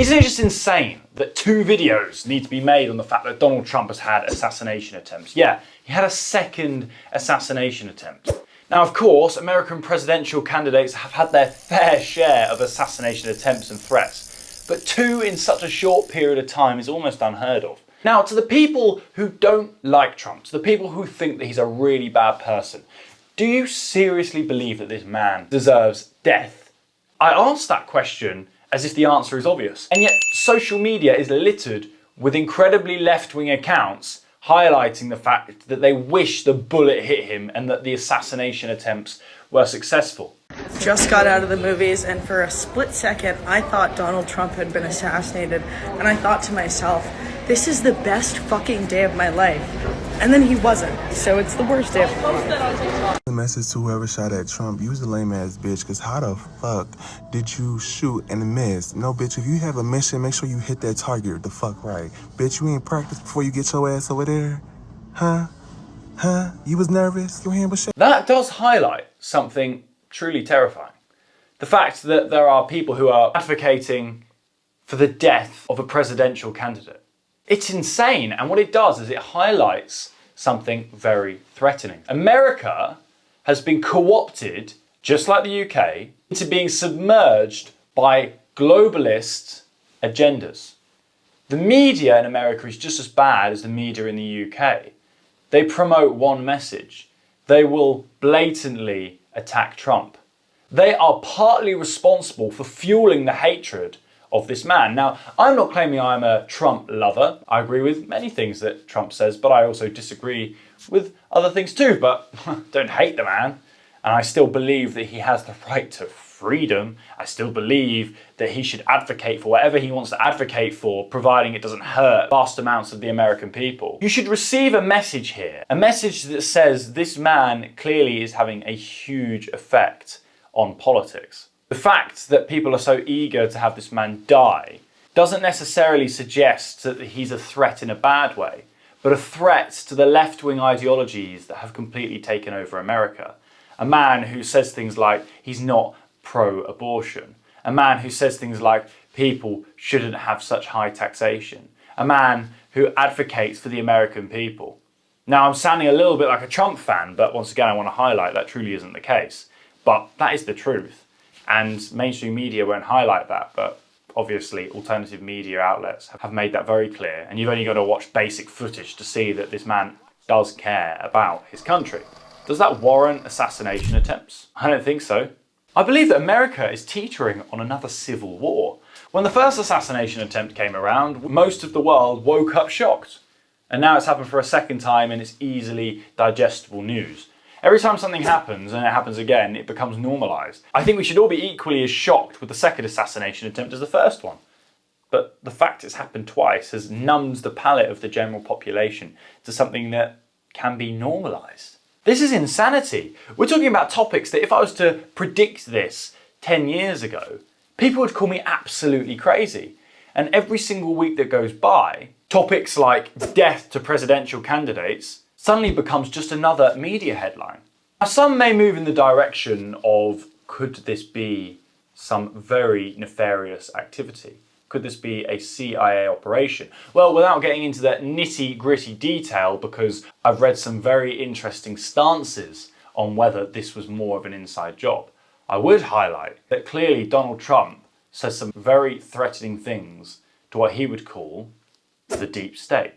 Isn't it just insane that 2 videos need to be made on the fact that Donald Trump has had assassination attempts? Yeah, he had a second assassination attempt. Now, of course, American presidential candidates have had their fair share of assassination attempts and threats, but 2 in such a short period of time is almost unheard of. Now, to the people who don't like Trump, to the people who think that he's a really bad person, do you seriously believe that this man deserves death? I asked that question as if the answer is obvious. And yet social media is littered with incredibly left-wing accounts highlighting the fact that they wish the bullet hit him and that the assassination attempts were successful. Just got out of the movies, and for a split second I thought Donald Trump had been assassinated, and I thought to myself, this is the best fucking day of my life. And then he wasn't, so it's the worst day of my life. The message to whoever shot at Trump, you was a lame ass bitch, cause how the fuck did you shoot and miss? No, bitch, if you have a mission, make sure you hit that target the fuck right. Bitch, you ain't practiced before you get your ass over there? Huh? You was nervous? Your hand was shaking? That does highlight something truly terrifying. The fact that there are people who are advocating for the death of a presidential candidate. It's insane, and what it does is it highlights something very threatening. America has been co-opted, just like the UK, into being submerged by globalist agendas. The media in America is just as bad as the media in the UK. They promote one message. They will blatantly attack Trump. They are partly responsible for fueling the hatred of this man. Now, I'm not claiming I'm a Trump lover. I agree with many things that Trump says, but I also disagree with other things too, but don't hate the man. And I still believe that he has the right to freedom. I still believe that he should advocate for whatever he wants to advocate for, providing it doesn't hurt vast amounts of the American people. You should receive a message here, a message that says this man clearly is having a huge effect on politics. The fact that people are so eager to have this man die doesn't necessarily suggest that he's a threat in a bad way, but a threat to the left-wing ideologies that have completely taken over America. A man who says things like he's not pro-abortion. A man who says things like people shouldn't have such high taxation. A man who advocates for the American people. Now, I'm sounding a little bit like a Trump fan, but once again, I want to highlight that truly isn't the case. But that is the truth. And mainstream media won't highlight that, but obviously alternative media outlets have made that very clear. And you've only got to watch basic footage to see that this man does care about his country. Does that warrant assassination attempts? I don't think so. I believe that America is teetering on another civil war. When the first assassination attempt came around, most of the world woke up shocked. And now it's happened for a second time and it's easily digestible news. Every time something happens, and it happens again, it becomes normalised. I think we should all be equally as shocked with the second assassination attempt as the first one. But the fact it's happened twice has numbed the palate of the general population to something that can be normalised. This is insanity. We're talking about topics that if I was to predict this 10 years ago, people would call me absolutely crazy. And every single week that goes by, topics like death to presidential candidates suddenly becomes just another media headline. Now, some may move in the direction of, could this be some very nefarious activity? Could this be a CIA operation? Well, without getting into that nitty-gritty detail, because I've read some very interesting stances on whether this was more of an inside job, I would highlight that clearly Donald Trump says some very threatening things to what he would call the deep state.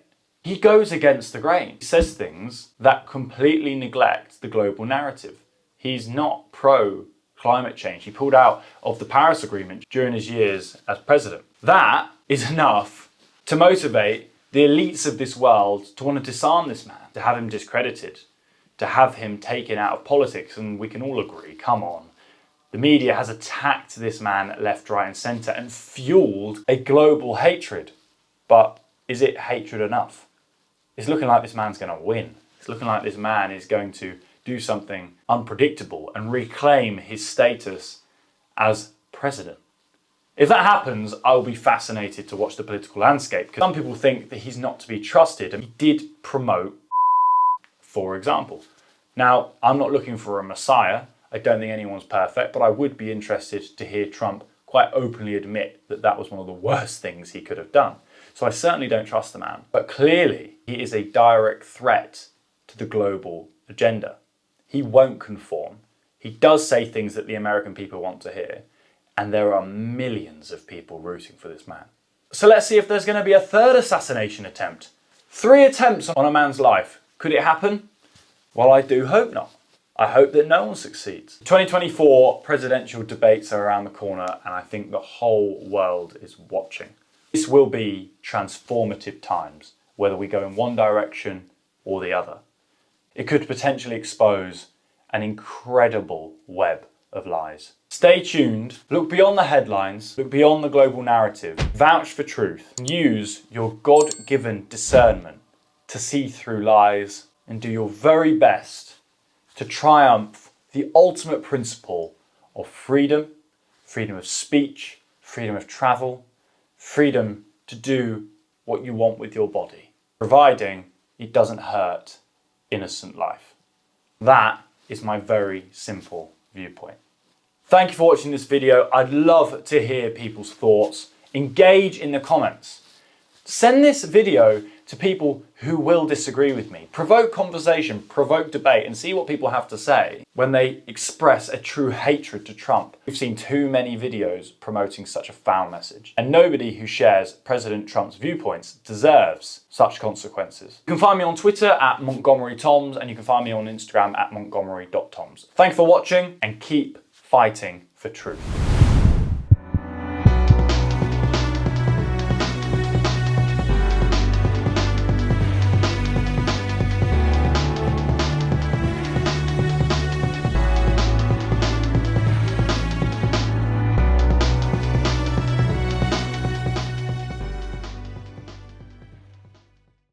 He goes against the grain. He says things that completely neglect the global narrative. He's not pro-climate change. He pulled out of the Paris Agreement during his years as president. That is enough to motivate the elites of this world to want to disarm this man, to have him discredited, to have him taken out of politics. And we can all agree, come on. The media has attacked this man left, right and centre and fueled a global hatred. But is it hatred enough? It's looking like this man's going to win. It's looking like this man is going to do something unpredictable and reclaim his status as president. If that happens, I will be fascinated to watch the political landscape, because some people think that he's not to be trusted, and he did promote, for example. Now, I'm not looking for a messiah. I don't think anyone's perfect, but I would be interested to hear Trump quite openly admit that that was one of the worst things he could have done. So I certainly don't trust the man. But clearly, he is a direct threat to the global agenda. He won't conform. He does say things that the American people want to hear. And there are millions of people rooting for this man. So let's see if there's going to be a third assassination attempt. 3 attempts on a man's life. Could it happen? Well, I do hope not. I hope that no one succeeds. 2024 presidential debates are around the corner, and I think the whole world is watching. This will be transformative times, whether we go in one direction or the other. It could potentially expose an incredible web of lies. Stay tuned, look beyond the headlines, look beyond the global narrative, vouch for truth, use your God-given discernment to see through lies and do your very best to triumph the ultimate principle of freedom, freedom of speech, freedom of travel, freedom to do what you want with your body, providing it doesn't hurt innocent life. That is my very simple viewpoint. Thank you for watching this video. I'd love to hear people's thoughts. Engage in the comments. Send this video to people who will disagree with me. Provoke conversation, provoke debate, and see what people have to say when they express a true hatred to Trump. We've seen too many videos promoting such a foul message, and nobody who shares President Trump's viewpoints deserves such consequences. You can find me on Twitter at Montgomery Toms, and you can find me on Instagram at montgomery.toms. Thanks for watching, and keep fighting for truth.